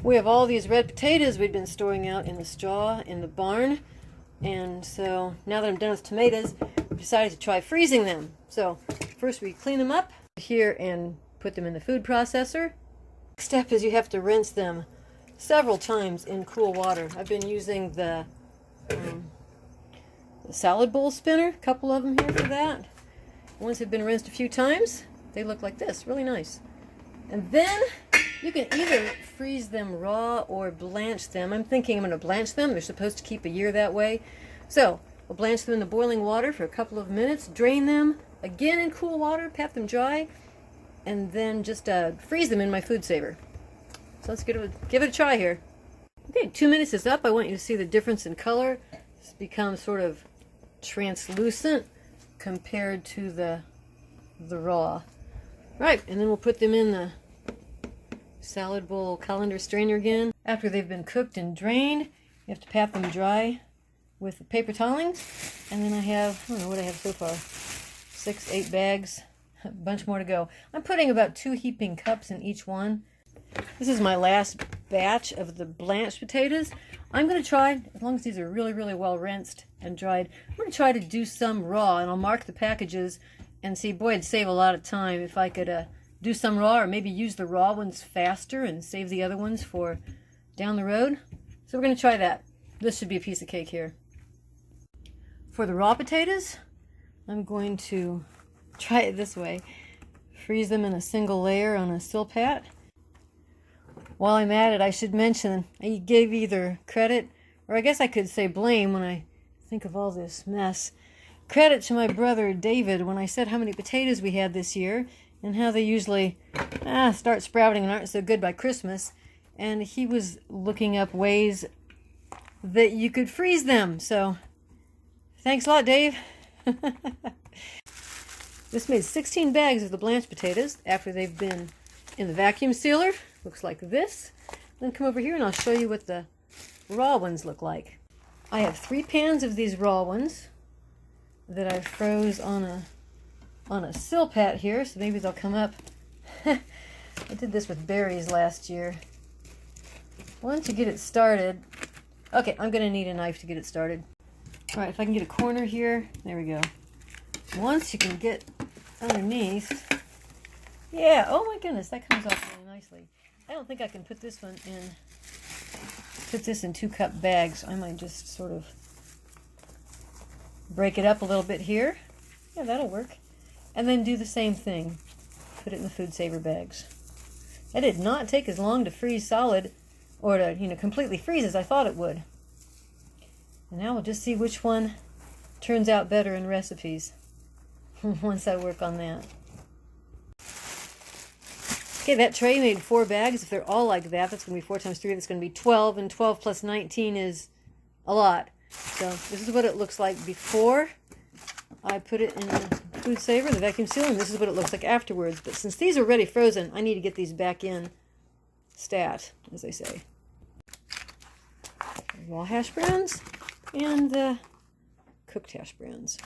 We have all these red potatoes we'd been storing out in the straw in the barn. And so now that I'm done with tomatoes, we decided to try freezing them. So first we clean them up here and put them in the food processor. Next step is you have to rinse them several times in cool water. I've been using the salad bowl spinner, a couple of them here for that. Once they've been rinsed a few times, they look like this, really nice. And then you can either freeze them raw or blanch them. I'm thinking I'm going to blanch them. They're supposed to keep a year that way. So we'll blanch them in the boiling water for a couple of minutes, drain them again in cool water, pat them dry, and then just freeze them in my food saver. So let's give it a try here. Okay, 2 minutes is up. I want you to see the difference in color. It's become sort of translucent compared to the raw. Right, and then we'll put them in the salad bowl colander strainer again. After they've been cooked and drained, you have to pat them dry with paper towelings. And then I don't know what I have so far, 6, 8 bags, a bunch more to go. I'm putting about 2 heaping cups in each one. This is my last batch of the blanched potatoes. I'm going to try, as long as these are really, really well rinsed and dried, I'm going to try to do some raw, and I'll mark the packages and see, boy, it'd save a lot of time if I could do some raw, or maybe use the raw ones faster and save the other ones for down the road. So we're going to try that. This should be a piece of cake here. For the raw potatoes, I'm going to try it this way. Freeze them in a single layer on a Silpat. While I'm at it, I should mention I gave either credit, or I guess I could say blame when I think of all this mess. Credit to my brother David when I said how many potatoes we had this year and how they usually start sprouting and aren't so good by Christmas. And he was looking up ways that you could freeze them. So thanks a lot, Dave. This made 16 bags of the blanched potatoes after they've been in the vacuum sealer. Looks like this. Then come over here and I'll show you what the raw ones look like. I have 3 pans of these raw ones that I froze on a Silpat here, so maybe they'll come up. I did this with berries last year. Once you get it started, okay, I'm going to need a knife to get it started. All right, if I can get a corner here, there we go. Once you can get underneath, yeah, oh my goodness, that comes off really nicely. I don't think I can put this one in, put this in 2-cup bags. I might just sort of break it up a little bit here. Yeah, that'll work. And then do the same thing. Put it in the food saver bags. That did not take as long to freeze solid, or to, completely freeze as I thought it would. And now we'll just see which one turns out better in recipes once I work on that. Okay, that tray made 4 bags. If they're all like that, that's going to be 4 times 3. That's going to be 12, and 12 plus 19 is a lot. So this is what it looks like before I put it in the food saver, the vacuum seal, and this is what it looks like afterwards. But since these are already frozen, I need to get these back in stat, as they say. Raw hash browns and the cooked hash browns.